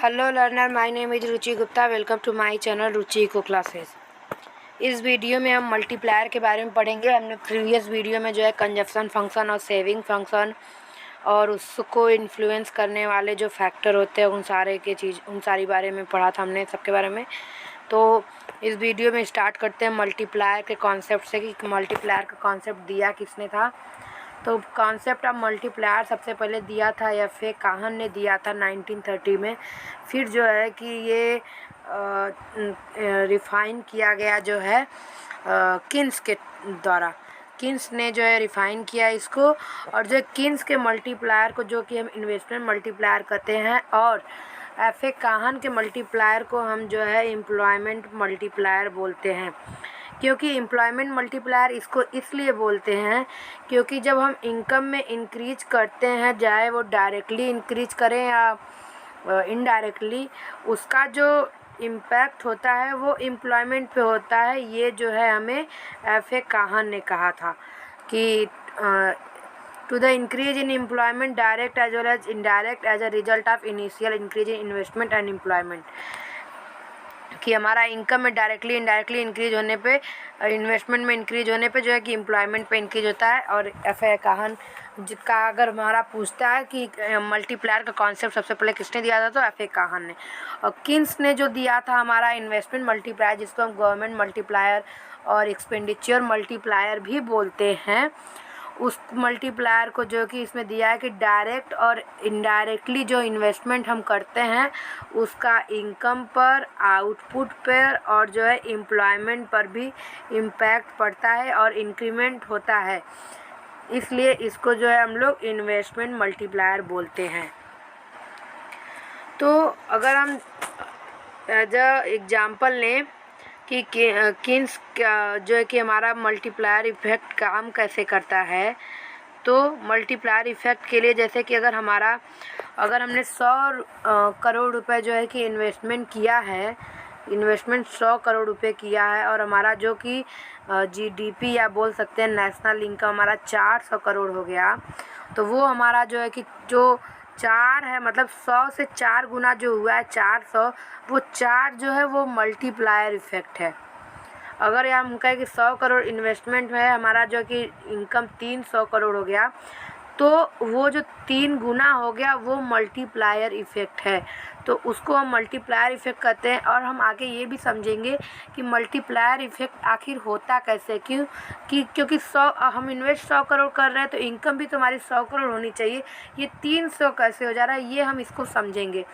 Hello learner, my name is Ruchi Gupta. Welcome to my channel Ruchi eco classes. इस video में हम multiplier के बारे में पढ़ेंगे। हमने प्रीवियस वीडियो में जो है कंजप्शन फंक्शन और सेविंग फंक्शन और उसको इन्फ्लुएंस करने वाले जो फैक्टर होते हैं उन सारी बारे में पढ़ा था हमने सबके बारे में। तो इस वीडियो में स्टार्ट करते हैं मल्टीप्लायर के कॉन्सेप्ट से कि मल्टीप्लायर का कॉन्सेप्ट दिया किसने था। तो कॉन्सेप्ट ऑफ मल्टीप्लायर सबसे पहले दिया था एफ ए काहन ने दिया था 1930 में। फिर जो है कि ये रिफ़ाइन किया गया जो है किन्स के द्वारा। किन्स ने जो है रिफ़ाइन किया इसको, और जो किन्स के मल्टीप्लायर को जो कि हम इन्वेस्टमेंट मल्टीप्लायर कहते हैं, और एफ ए काहन के मल्टीप्लायर को हम जो है एम्प्लॉयमेंट मल्टीप्लायर बोलते हैं। क्योंकि एम्प्लॉयमेंट मल्टीप्लायर इसको इसलिए बोलते हैं क्योंकि जब हम इनकम में इंक्रीज करते हैं, चाहे वो डायरेक्टली इंक्रीज करें या इनडायरेक्टली, उसका जो इम्पैक्ट होता है वो एम्प्लॉयमेंट पे होता है। ये जो है हमें एफ ए काहन ने कहा था कि to the increase in employment direct as well as indirect as a result of initial increase in investment and employment, कि हमारा इनकम में डायरेक्टली इनडायरेक्टली इंक्रीज होने पे, इन्वेस्टमेंट में इंक्रीज होने पे जो है कि एम्प्लॉयमेंट पे इंक्रीज होता है। और एफ ए काहन जिसका अगर हमारा पूछता है कि मल्टीप्लायर का कॉन्सेप्ट सबसे पहले किसने दिया था, तो एफ ए काहन ने। और किन्स ने जो दिया था हमारा इन्वेस्टमेंट मल्टीप्लायर, जिसको हम गवर्नमेंट मल्टीप्लायर और एक्सपेंडिचर मल्टीप्लायर भी बोलते हैं, उस मल्टीप्लायर को जो कि इसमें दिया है कि डायरेक्ट और इनडायरेक्टली जो इन्वेस्टमेंट हम करते हैं उसका इनकम पर, आउटपुट पर और जो है एम्प्लॉयमेंट पर भी इम्पैक्ट पड़ता है और इंक्रीमेंट होता है। इसलिए इसको जो है हम लोग इन्वेस्टमेंट मल्टीप्लायर बोलते हैं। तो अगर हम एज अ एग्जाम्पल लें कि किन्स का जो है कि हमारा मल्टीप्लायर इफ़ेक्ट काम कैसे करता है, तो मल्टीप्लायर इफ़ेक्ट के लिए जैसे कि अगर हमने 100 करोड़ रुपए जो है कि इन्वेस्टमेंट किया है, इन्वेस्टमेंट 100 करोड़ रुपए किया है, और हमारा जो कि जीडीपी या बोल सकते हैं नेशनल इनकम हमारा 400 करोड़ हो गया, तो वो हमारा जो है कि जो 4 है, मतलब 100 से 4 गुना जो हुआ है 400, वो 4 जो है वो मल्टीप्लायर इफ़ेक्ट है। अगर हम कहें कि 100 करोड़ इन्वेस्टमेंट में हमारा जो कि इनकम 300 करोड़ हो गया, तो वो जो 3 गुना हो गया वो मल्टीप्लायर इफ़ेक्ट है। तो उसको हम मल्टीप्लायर इफ़ेक्ट कहते हैं। और हम आगे ये भी समझेंगे कि मल्टीप्लायर इफ़ेक्ट आखिर होता कैसे, क्योंकि 100 हम इन्वेस्ट 100 करोड़ कर रहे हैं तो इनकम भी तुम्हारी 100 करोड़ होनी चाहिए। ये 300 कैसे हो जा रहा है, ये हम इसको समझेंगे।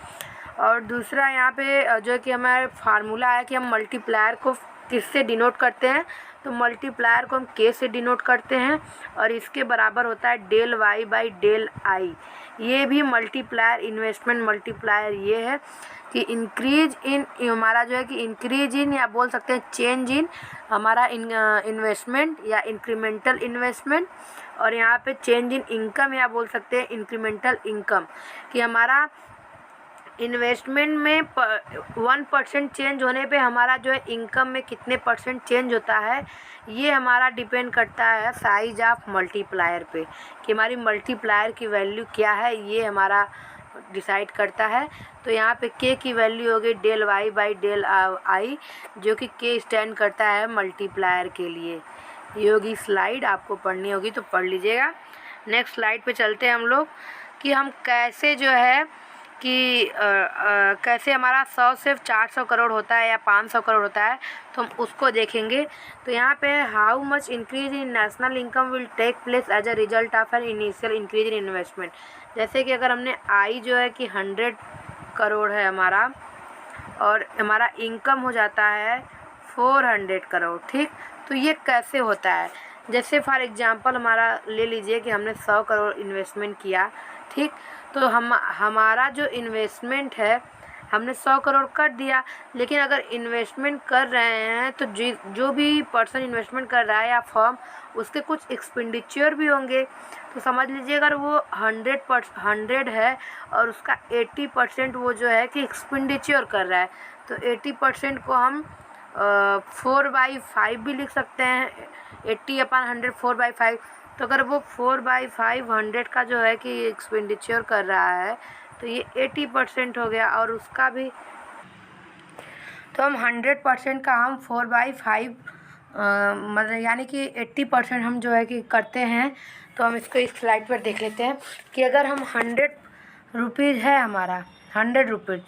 और दूसरा यहाँ पे जो है कि हमारा फार्मूला है कि हम मल्टीप्लायर को किससे डिनोट करते हैं, तो मल्टीप्लायर को हम के से डिनोट करते हैं, और इसके बराबर होता है del Y by del I. ये भी मल्टीप्लायर, इन्वेस्टमेंट मल्टीप्लायर ये है कि इंक्रीज इन, हमारा जो है कि इंक्रीज इन या बोल सकते हैं चेंज इन हमारा इन्वेस्टमेंट या इंक्रीमेंटल इन्वेस्टमेंट, और यहाँ पे चेंज इन इनकम या बोल सकते हैं इंक्रीमेंटल इनकम, कि हमारा इन्वेस्टमेंट में 1% चेंज होने पे हमारा जो है इनकम में कितने % चेंज होता है, ये हमारा डिपेंड करता है साइज ऑफ मल्टीप्लायर पे, कि हमारी मल्टीप्लायर की वैल्यू क्या है, ये हमारा डिसाइड करता है। तो यहाँ पे के की वैल्यू होगी del Y by del I, जो कि के स्टैंड करता है मल्टीप्लायर के लिए। ये होगी स्लाइड, आपको पढ़नी होगी तो पढ़ लीजिएगा। नेक्स्ट स्लाइड पे चलते हैं हम लोग कि हम कैसे जो है कि कैसे हमारा 100 से 400 करोड़ होता है या 500 करोड़ होता है, तो हम उसको देखेंगे। तो यहाँ पे how much increase in national income will take place as a result of an initial increase in investment. जैसे कि अगर हमने आई जो है कि 100 करोड़ है हमारा, और हमारा इनकम हो जाता है 400 करोड़, ठीक। तो ये कैसे होता है, जैसे फॉर एग्जांपल हमारा ले लीजिए कि हमने 100 करोड़ इन्वेस्टमेंट किया, ठीक। तो हमारा जो इन्वेस्टमेंट है हमने 100 करोड़ कर दिया, लेकिन अगर इन्वेस्टमेंट कर रहे हैं तो जो भी पर्सन इन्वेस्टमेंट कर रहा है या फर्म, उसके कुछ एक्सपेंडिचर भी होंगे। तो समझ लीजिए अगर वो 100 है और उसका 80% वो जो है कि एक्सपेंडिचर कर रहा है, तो 80% को हम 4/5 भी लिख सकते हैं। 80/100 4/5। तो अगर वो 4/5 100 का जो है कि एक्सपेंडिचर कर रहा है, तो ये 80% हो गया। और उसका भी तो हम 100% का हम 4/5 मतलब यानी कि 80% हम जो है कि करते हैं। तो हम इसको इस स्लाइड पर देख लेते हैं कि अगर हम 100 रुपीज़ है हमारा 100 रुपीज़,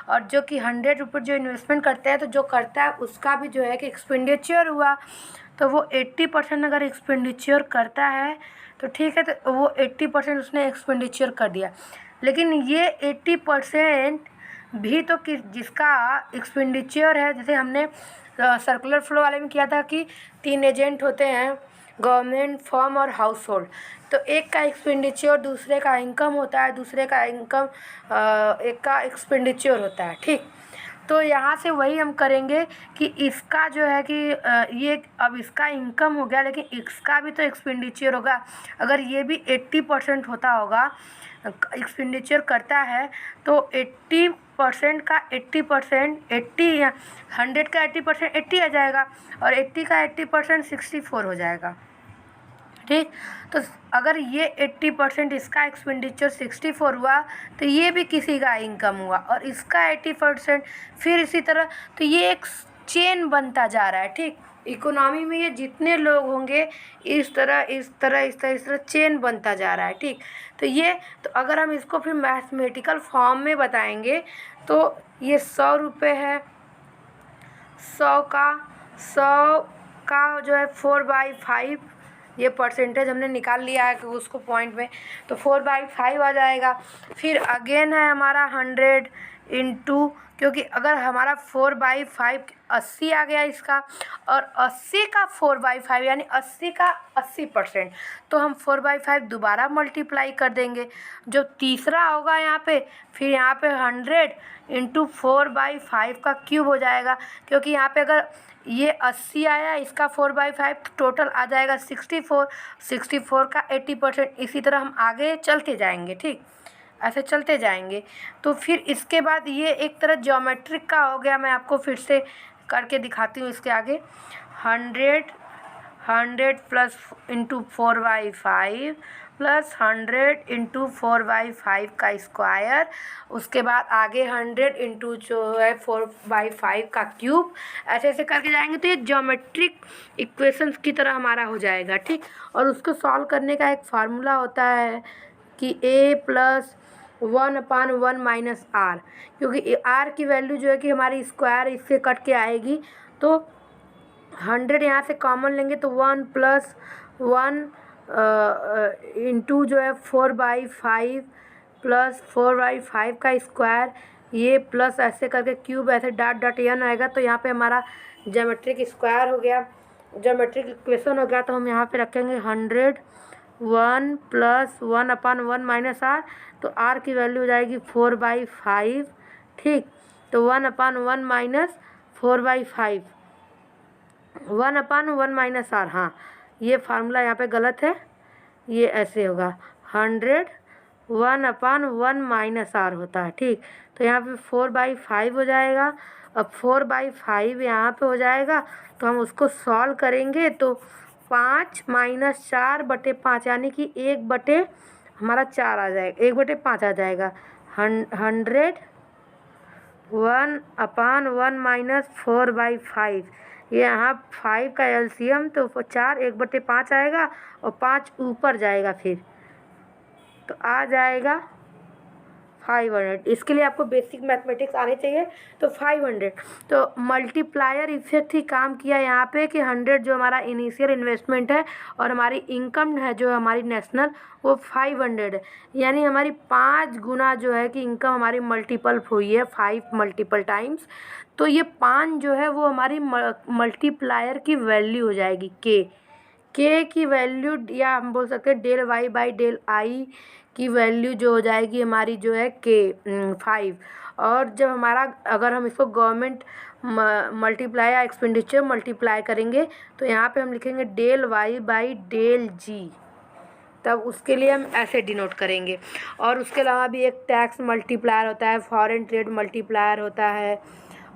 और जो कि 100 रुपीज़ जो इन्वेस्टमेंट करते हैं तो जो करता है उसका भी जो है कि एक्सपेंडिचर हुआ, तो वो 80% अगर एक्सपेंडिचर करता है तो ठीक है, तो वो 80% उसने एक्सपेंडिचर कर दिया। लेकिन ये 80% भी तो कि जिसका एक्सपेंडिचर है, जैसे हमने सर्कुलर फ्लो वाले में किया था कि 3 एजेंट होते हैं, गवर्नमेंट, फर्म और हाउस होल्ड। तो एक का एक्सपेंडिचर दूसरे का इनकम होता है, दूसरे का इनकम एक का एक्सपेंडिचर होता है, ठीक। तो यहाँ से वही हम करेंगे कि इसका जो है कि ये अब इसका इनकम हो गया, लेकिन इसका भी तो एक्सपेंडिचर होगा। अगर ये भी 80% होता होगा, एक्सपेंडिचर करता है, तो 80% का 80% 80 या 100 का 80% 80 आ जाएगा, और 80 का 80% 64 हो जाएगा, ठीक। तो अगर ये 80% इसका एक्सपेंडिचर 64 हुआ, तो ये भी किसी का इनकम हुआ, और इसका 80% फिर इसी तरह। तो ये एक चेन बनता जा रहा है, ठीक। इकोनॉमी में ये जितने लोग होंगे इस तरह इस तरह इस तरह इस तरह चेन बनता जा रहा है, ठीक। तो ये तो अगर हम इसको फिर मैथमेटिकल फॉर्म में बताएंगे तो ये 100 रुपये है, 100 का जो है 4/5, ये परसेंटेज हमने निकाल लिया है कि उसको पॉइंट में, तो 4/5 आ जाएगा। फिर अगेन है हमारा 100 इंटू, क्योंकि अगर हमारा 4/5 80 आ गया इसका, और 80 का 4/5 यानी 80 का 80%, तो हम 4/5 दोबारा मल्टीप्लाई कर देंगे। जो तीसरा होगा यहाँ पे, फिर यहाँ पे 100 इंटू 4/5 का क्यूब हो जाएगा, क्योंकि यहाँ पे अगर ये 80 आया, इसका 4/5 टोटल आ जाएगा 64, 64 का 80%। इसी तरह हम आगे चलते जाएंगे, ठीक, ऐसे चलते जाएंगे। तो फिर इसके बाद ये एक तरह ज्योमेट्रिक का हो गया। मैं आपको फिर से करके दिखाती हूँ इसके आगे। 100 प्लस इंटू 4/5 प्लस 100 इंटू 4/5 का स्क्वायर, उसके बाद आगे 100 इंटू जो है 4/5 का क्यूब, ऐसे ऐसे करके जाएंगे। तो ये ज्योमेट्रिक इक्वेशंस की तरह हमारा हो जाएगा, ठीक। और उसको सॉल्व करने का एक फार्मूला होता है कि a + 1/1 - r, क्योंकि r की वैल्यू जो है कि हमारी स्क्वायर इससे कट के आएगी, तो 100 यहाँ से कॉमन लेंगे तो 1 + 1 इंटू जो है 4/5 प्लस 4/5 का स्क्वायर, ये प्लस ऐसे करके क्यूब ऐसे डॉट डॉट n आएगा। तो यहाँ पे हमारा ज्योमेट्रिक स्क्वायर हो गया, ज्योमेट्रिक इक्वेशन हो गया। तो हम यहाँ पे रखेंगे 100 1 + 1/1 - r, तो r की वैल्यू हो जाएगी 4/5, ठीक। तो 1/1 - 4/5 1/1 - r, हाँ ये फार्मूला यहाँ पे गलत है, ये ऐसे होगा 100 1/1 - r होता है, ठीक। तो यहाँ पे 4/5 हो जाएगा। अब 4/5 यहाँ पे हो जाएगा, तो हम उसको सॉल्व करेंगे तो 5 - 4/5 यानी कि 1/, हमारा 4 आ जाएगा, 1/5 आ जाएगा। 100 1/1 - 4/5, ये यहाँ 5 का एलसीएम, तो 4 1/5 आएगा, और 5 ऊपर जाएगा फिर, तो आ जाएगा 500। इसके लिए आपको बेसिक मैथमेटिक्स आने चाहिए। तो 500, तो मल्टीप्लायर इफेक्ट ही काम किया यहाँ पे कि 100 जो हमारा इनिशियल इन्वेस्टमेंट है और हमारी इनकम है जो हमारी नेशनल, वो 500 है। यानी हमारी 5 गुना जो है कि इनकम हमारी मल्टीपल हुई है, 5 मल्टीपल टाइम्स। तो ये 5 जो है वो हमारी मल्टीप्लायर की वैल्यू हो जाएगी के की वैल्यू, या हम बोल सकते हैं डेल y/डेल i की वैल्यू जो हो जाएगी हमारी जो है के 5। और जब हमारा अगर हम इसको गवर्नमेंट मल्टीप्लाई या एक्सपेंडिचर मल्टीप्लाई करेंगे, तो यहाँ पे हम लिखेंगे डेल y/डेल g, तब उसके लिए हम ऐसे डिनोट करेंगे। और उसके अलावा भी एक टैक्स मल्टीप्लायर होता है, फॉरेन ट्रेड मल्टीप्लायर होता है,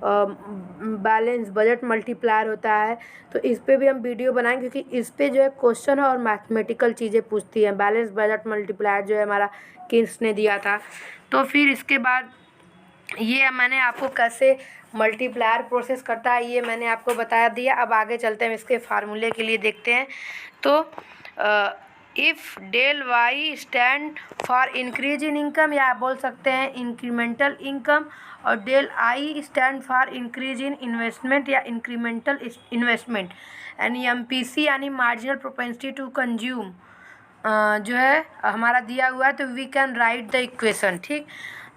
बैलेंस बजट मल्टीप्लायर होता है, तो इस पे भी हम वीडियो बनाएंगे क्योंकि इस पे जो है क्वेश्चन और मैथमेटिकल चीज़ें पूछती हैं। बैलेंस बजट मल्टीप्लायर जो है हमारा किन्स ने दिया था। तो फिर इसके बाद ये मैंने आपको कैसे मल्टीप्लायर प्रोसेस करता है ये मैंने आपको बता दिया। अब आगे चलते हैं, इसके फार्मूले के लिए देखते हैं। तो if del Y stand for increase in income, या आप बोल सकते हैं इंक्रीमेंटल इनकम, और del I stand for increase in investment या इंक्रीमेंटल इन्वेस्टमेंट, एंड एमपीसी यानी मार्जिनल प्रोपेंसिटी टू कंज्यूम जो है हमारा दिया हुआ है। तो we can write the equation. ठीक,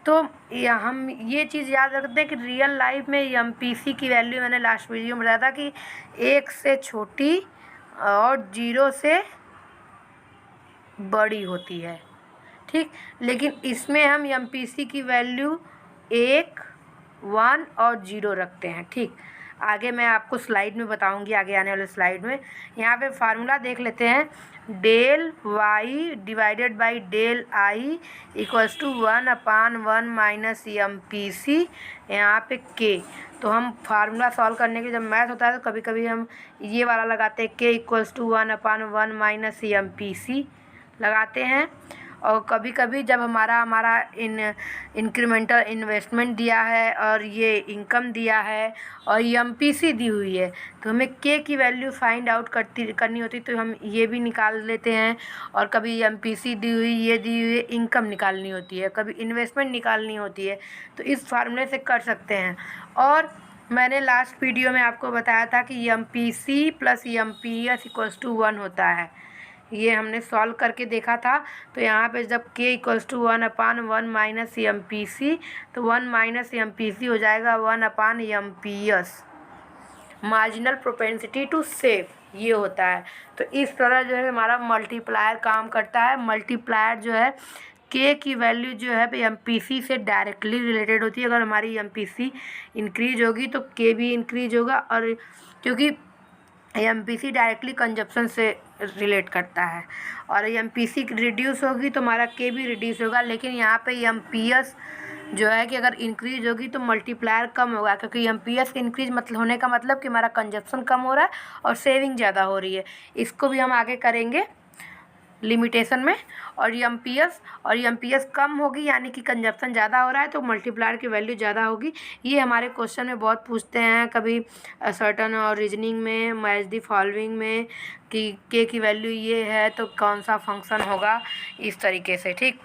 तो हम ये चीज़ याद रखते हैं कि रियल लाइफ में एमपीसी की वैल्यू मैंने लास्ट वीडियो में बताया था कि 1 से छोटी और 0 से बड़ी होती है। ठीक, लेकिन इसमें हम एमपीसी की वैल्यू 1, 1 और 0 रखते हैं। ठीक, आगे मैं आपको स्लाइड में बताऊंगी, आगे आने वाले स्लाइड में। यहाँ पे फार्मूला देख लेते हैं। Del Y divided by del I equals to 1/1 minus MPC, यहाँ पे के। तो हम फार्मूला सॉल्व करने के जब मैथ होता है तो कभी कभी हम ये वाला लगाते हैं, के इक्वल्स टू 1/1 माइनस एमपीसी लगाते हैं। और कभी कभी जब हमारा इंक्रीमेंटल इन्वेस्टमेंट दिया है और ये इनकम दिया है और एमपीसी दी हुई है, तो हमें के की वैल्यू फाइंड आउट करनी होती, तो हम ये भी निकाल लेते हैं। और कभी एमपीसी दी हुई, ये दी हुई, इनकम निकालनी होती है, कभी इन्वेस्टमेंट निकालनी होती है, तो इस फार्मूले से कर सकते हैं। और मैंने लास्ट वीडियो में आपको बताया था कि MPC plus MPS equals to 1 होता है, ये हमने सॉल्व करके देखा था। तो यहाँ पे जब k equals to 1/1 minus MPC, तो 1 माइनस एमपीसी हो जाएगा 1/एमपीएस, मार्जिनल प्रोपेंसिटी टू सेव, ये होता है। तो इस तरह जो है हमारा मल्टीप्लायर काम करता है। मल्टीप्लायर जो है k की वैल्यू जो है एमपीसी से डायरेक्टली रिलेटेड होती है। अगर हमारी एमपीसी इंक्रीज होगी तो k भी इंक्रीज होगा, और क्योंकि एमपीसी डायरेक्टली कंजप्शन से रिलेट करता है, और एमपीसी रिड्यूस होगी तो हमारा के भी रिड्यूस होगा। लेकिन यहाँ पे एमपीएस जो है कि अगर इंक्रीज होगी तो मल्टीप्लायर कम होगा, क्योंकि एमपीएस के इंक्रीज मतलब होने का मतलब कि हमारा कंजप्शन कम हो रहा है और सेविंग ज़्यादा हो रही है। इसको भी हम आगे करेंगे लिमिटेशन में। और एमपीएस कम होगी यानी कि कंजप्शन ज़्यादा हो रहा है, तो मल्टीप्लायर की वैल्यू ज़्यादा होगी। ये हमारे क्वेश्चन में बहुत पूछते हैं, कभी सर्टन और रीजनिंग में, मैच द फॉलोइंग में, कि के की वैल्यू ये है तो कौन सा फंक्शन होगा, इस तरीके से। ठीक,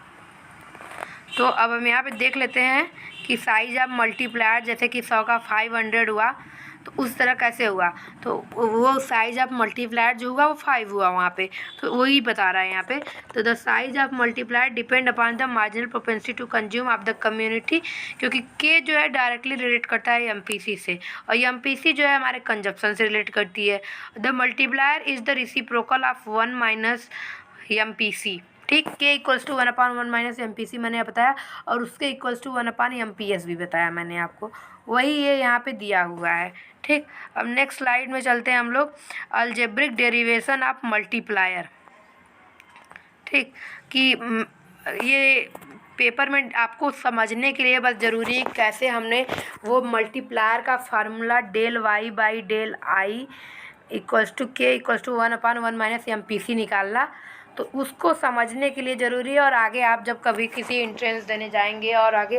तो अब हम यहाँ पे देख लेते हैं कि साइज ऑफ मल्टीप्लायर, जैसे कि 100 का 500 हुआ तो उस तरह कैसे हुआ, तो वो साइज ऑफ मल्टीप्लायर जो हुआ वो 5 हुआ वहाँ पे, तो वही बता रहा है यहाँ पे। तो the size of multiplier depend upon the marginal propensity to consume of the community, क्योंकि के जो है डायरेक्टली रिलेट करता है एमपीसी से, और एमपीसी जो है हमारे कंजप्शन से रिलेट करती है। The multiplier is the reciprocal of 1 minus MPC. ठीक, के इक्वल्स टू 1/1 माइनस एमपीसी मैंने बताया, और उसके इक्वल्स टू 1/एमपीएस भी बताया मैंने आपको, वही ये यहाँ पे दिया हुआ है। ठीक, अब नेक्स्ट स्लाइड में चलते हैं हम लोग, अलजेब्रिक डेरिवेशन ऑफ मल्टीप्लायर। ठीक, कि ये पेपर में आपको समझने के लिए बस ज़रूरी है कैसे हमने वो मल्टीप्लायर का formula del Y by del I equals to K equals to 1/1 minus MPC निकालना, तो उसको समझने के लिए ज़रूरी है। और आगे आप जब कभी किसी एंट्रेंस देने जाएंगे और आगे,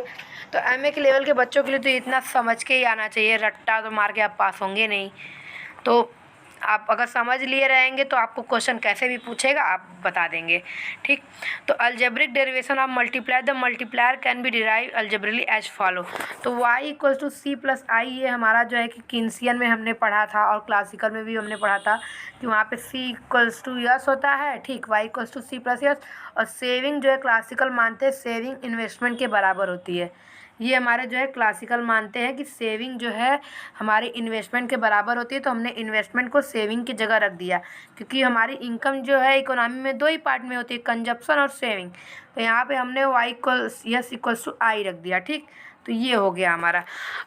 तो एमए के लेवल के बच्चों के लिए तो इतना समझ के ही आना चाहिए, रट्टा तो मार के आप पास होंगे नहीं। तो आप अगर समझ लिए रहेंगे तो आपको क्वेश्चन कैसे भी पूछेगा आप बता देंगे। ठीक, तो algebraic derivation of multiplier, the multiplier can be derive algebraically as follow. तो y equals to C plus I, ये हमारा जो है कि किन्सियन में हमने पढ़ा था और क्लासिकल में भी हमने पढ़ा था कि वहाँ पे c इक्वल्स टू यस होता है। ठीक, y equals to C plus S, और सेविंग जो है क्लासिकल मानते हैं सेविंग इन्वेस्टमेंट के बराबर होती है। ये हमारे जो है क्लासिकल मानते हैं कि सेविंग जो है हमारी इन्वेस्टमेंट के बराबर होती है, तो हमने इन्वेस्टमेंट को सेविंग की जगह रख दिया, क्योंकि हमारी इनकम जो है इकोनॉमी में 2 ही पार्ट में होती है, कंजप्शन और सेविंग। तो यहाँ पे हमने y इक्वल्स यस इक्वल्स टू आई रख दिया। ठीक, तो ये हो गया हमारा।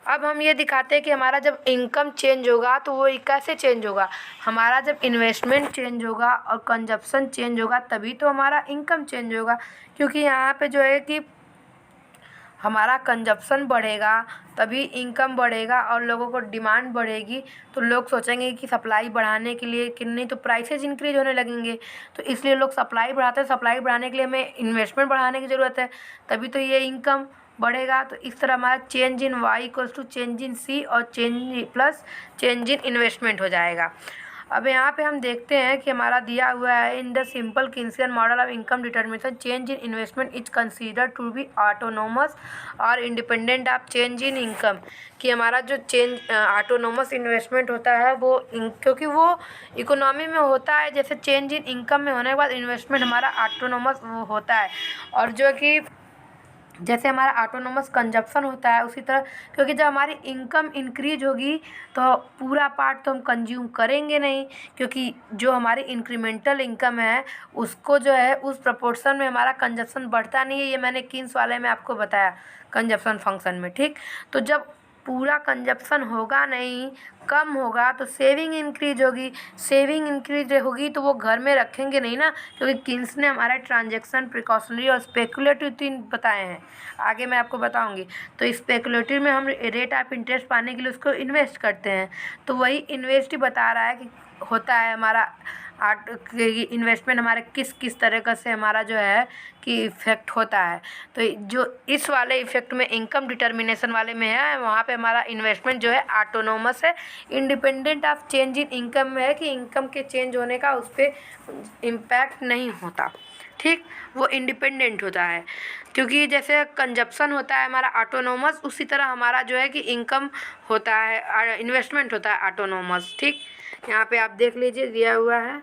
अब हम ये दिखाते हैं कि हमारा जब इनकम चेंज होगा तो वो कैसे चेंज होगा, हमारा जब इन्वेस्टमेंट चेंज होगा और कंजप्शन चेंज होगा तभी तो हमारा इनकम चेंज होगा। क्योंकि यहाँ पे जो है कि हमारा कंजप्शन बढ़ेगा तभी इनकम बढ़ेगा और लोगों को डिमांड बढ़ेगी, तो लोग सोचेंगे कि सप्लाई बढ़ाने के लिए कि नहीं तो प्राइसेज इंक्रीज होने लगेंगे, तो इसलिए लोग सप्लाई बढ़ाते हैं। सप्लाई बढ़ाने के लिए हमें इन्वेस्टमेंट बढ़ाने की ज़रूरत है, तभी तो ये इनकम बढ़ेगा। तो इस तरह हमारा change in Y equals to change in C और change plus change in investment हो जाएगा। अब यहाँ पे हम देखते हैं कि हमारा दिया हुआ है in the simple Keynesian model of income determination change in investment is consider to be autonomous और independent of change in income, कि हमारा जो चेंज ऑटोनोमस इन्वेस्टमेंट होता है वो क्योंकि वो इकोनॉमी में होता है, जैसे चेंज इन इनकम में होने के बाद इन्वेस्टमेंट हमारा ऑटोनोमस होता है। और जो कि जैसे हमारा ऑटोनोमस कंजप्शन होता है उसी तरह, क्योंकि जब हमारी इनकम इंक्रीज होगी तो पूरा पार्ट तो हम कंज्यूम करेंगे नहीं, क्योंकि जो हमारी इंक्रीमेंटल इनकम है उसको जो है उस प्रपोर्शन में हमारा कंजप्शन बढ़ता नहीं है। ये मैंने किन्स वाले में आपको बताया कंजप्शन फंक्शन में, ठीक। तो जब पूरा कंजप्शन होगा नहीं, कम होगा, तो सेविंग इंक्रीज होगी। सेविंग इंक्रीज होगी तो वो घर में रखेंगे नहीं ना, क्योंकि किन्स ने हमारा ट्रांजैक्शन प्रिकॉशनरी और स्पेकुलेटिव 3 बताए हैं, आगे मैं आपको बताऊंगी। तो स्पेकुलेटिव में हम रेट ऑफ इंटरेस्ट पाने के लिए उसको इन्वेस्ट करते हैं, तो वही इन्वेस्ट ही बता रहा है कि होता है हमारा इन्वेस्टमेंट हमारे किस किस तरह से हमारा जो है कि इफ़ेक्ट होता है। तो जो इस वाले इफ़ेक्ट में इनकम डिटर्मिनेशन वाले में है, वहाँ पे हमारा इन्वेस्टमेंट जो है ऑटोनोमस है, independent of change in income में है कि इनकम के चेंज होने का उस पर इम्पैक्ट नहीं होता, ठीक। वो इंडिपेंडेंट होता है, क्योंकि जैसे कंजप्शन होता है हमारा ऑटोनोमस, उसी तरह हमारा जो है कि इनकम होता है, इन्वेस्टमेंट होता है ऑटोनोमस, ठीक। यहाँ पे आप देख लीजिए दिया हुआ है।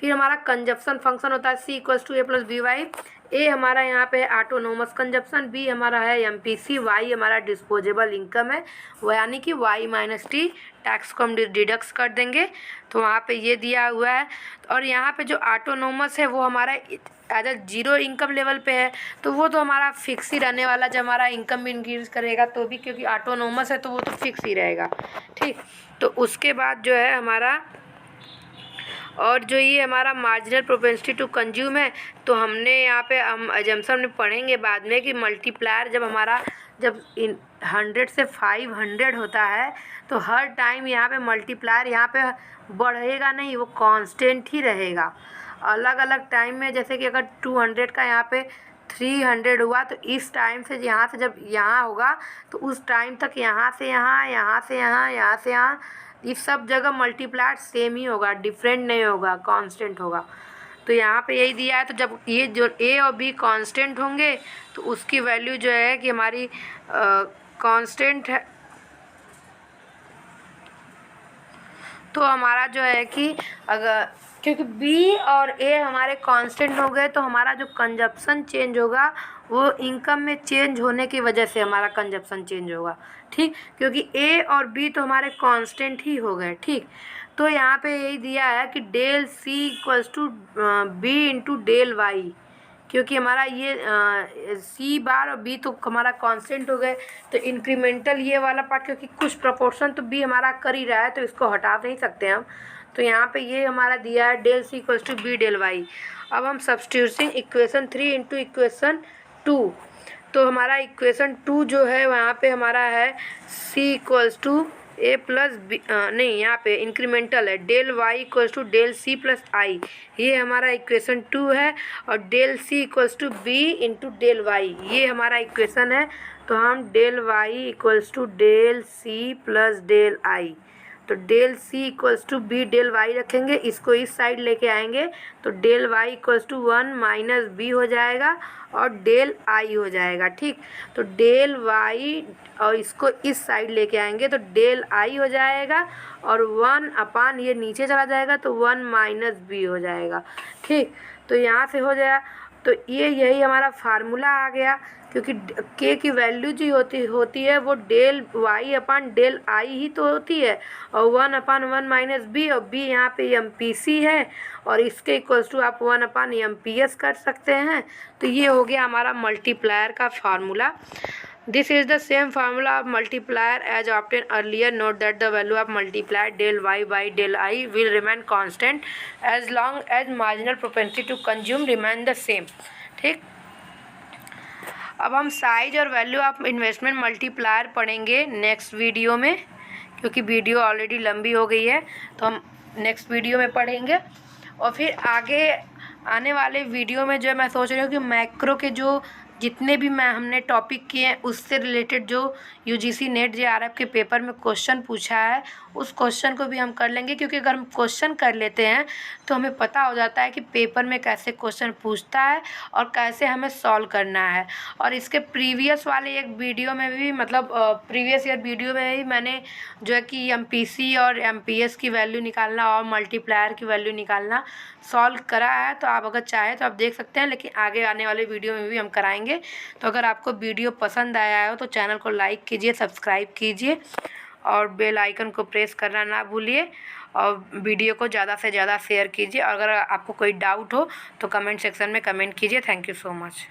फिर हमारा कंजप्शन फंक्शन होता है C equals to A plus B Y. A हमारा यहाँ पे है ऑटोनोमस कंजप्शन, बी हमारा है एमपीसी, वाई हमारा डिस्पोजेबल इनकम है, वो यानी कि वाई माइनस टी, टैक्स को हम डिडक्स कर देंगे, तो वहाँ पे ये दिया हुआ है। और यहाँ पे जो ऑटोनोमस है वो हमारा as a zero income level पे है, तो वो तो हमारा फिक्स ही रहने वाला, जब हमारा इनकम भी इंक्रीज करेगा तो भी, क्योंकि ऑटोनोमस है तो वो तो फिक्स ही रहेगा, ठीक। तो उसके बाद जो है हमारा, और जो ये हमारा मार्जिनल प्रोपेंसिटी टू कंज्यूम है, तो हमने यहाँ पे हम अजम्पशन में पढ़ेंगे बाद में कि मल्टीप्लायर जब हमारा 100 से 500 होता है तो हर टाइम यहाँ पे मल्टीप्लायर यहाँ पे बढ़ेगा नहीं, वो कांस्टेंट ही रहेगा। अलग अलग टाइम में, जैसे कि अगर 200 का यहाँ पे 300 हुआ तो इस टाइम से यहाँ से जब यहाँ होगा तो उस टाइम तक यहाँ से यहाँ, यहाँ से यहाँ, यहाँ से यहाँ, इस सब जगह मल्टीप्लायर सेम ही होगा, डिफरेंट नहीं होगा, कांस्टेंट होगा। तो यहाँ पे यही दिया है, तो जब ये जो ए और बी कांस्टेंट होंगे तो उसकी वैल्यू जो है कि हमारी कांस्टेंट है, तो हमारा जो है कि अगर क्योंकि बी और ए हमारे कांस्टेंट हो गए तो हमारा जो कंजप्शन चेंज होगा वो इनकम में चेंज होने की वजह से हमारा कंजप्शन चेंज होगा, ठीक। क्योंकि ए और बी तो हमारे कांस्टेंट ही हो गए, ठीक। तो यहाँ पे यही दिया है कि del C equals to B into del Y, क्योंकि हमारा ये सी बार और बी तो हमारा कांस्टेंट हो गए, तो इंक्रीमेंटल ये वाला पार्ट, क्योंकि कुछ प्रोपोर्शन तो बी हमारा कर ही रहा है तो इसको हटा नहीं सकते हम, तो यहाँ पे ये हमारा दिया है del C equals to B del Y. अब हम सब्स्टिट्यूटिंग इक्वेशन 3 इंटू इक्वेशन 2, तो हमारा इक्वेशन 2 जो है वहाँ पे हमारा है C equals to A plus B, नहीं यहाँ पे इंक्रीमेंटल है del Y equals to del C plus I, ये हमारा इक्वेशन 2 है। और del C equals to B into del Y, ये हमारा इक्वेशन है। तो हम del Y equals to del C plus del I, तो del C equals to B del Y रखेंगे, इसको इस साइड लेके आएंगे तो del Y equals to 1 minus B हो जाएगा और डेल आई हो जाएगा, ठीक। तो डेल वाई और इसको इस साइड लेके आएंगे तो डेल आई हो जाएगा और 1 अपान ये नीचे चला जाएगा तो 1 माइनस बी हो जाएगा, ठीक। तो यहाँ से हो जाएगा, तो ये यही हमारा फार्मूला आ गया, क्योंकि के की वैल्यू जो होती है वो del Y upon del I ही तो होती है, और 1 अपान 1 माइनस बी, और बी यहाँ पे एम पी सी है और इसके इक्वल्स टू आप 1 अपान एम पी एस कर सकते हैं। तो ये हो गया हमारा मल्टीप्लायर का formula. This is the same formula of multiplier as obtained earlier. Note that the value of multiplier del y by del I will remain constant as long as marginal propensity to consume remain the same, ठीक। अब हम size और value of investment multiplier पढ़ेंगे next video में, क्योंकि video already लंबी हो गई है, तो हम नेक्स्ट वीडियो में पढ़ेंगे। और फिर आगे आने वाले वीडियो में जो मैं सोच रही हूँ कि मैक्रो के जो जितने भी हमने टॉपिक किए हैं उससे रिलेटेड जो यूजीसी नेट जेआरएफ के पेपर में क्वेश्चन पूछा है उस क्वेश्चन को भी हम कर लेंगे, क्योंकि अगर हम क्वेश्चन कर लेते हैं तो हमें पता हो जाता है कि पेपर में कैसे क्वेश्चन पूछता है और कैसे हमें सॉल्व करना है। और इसके प्रीवियस वाले एक वीडियो में भी, मतलब प्रीवियस ईयर वीडियो में भी मैंने जो है कि एमपीसी और एमपीएस की वैल्यू निकालना और मल्टीप्लायर की वैल्यू निकालना सॉल्व करा है, तो आप अगर चाहें तो आप देख सकते हैं, लेकिन आगे आने वाले वीडियो में भी हम कराएंगे। तो अगर आपको वीडियो पसंद आया हो तो चैनल को लाइक कीजिए, सब्सक्राइब कीजिए और बेल आइकन को प्रेस करना ना भूलिए, और वीडियो को ज़्यादा से ज़्यादा शेयर कीजिए। और अगर आपको कोई डाउट हो तो कमेंट सेक्शन में कमेंट कीजिए। Thank you so much.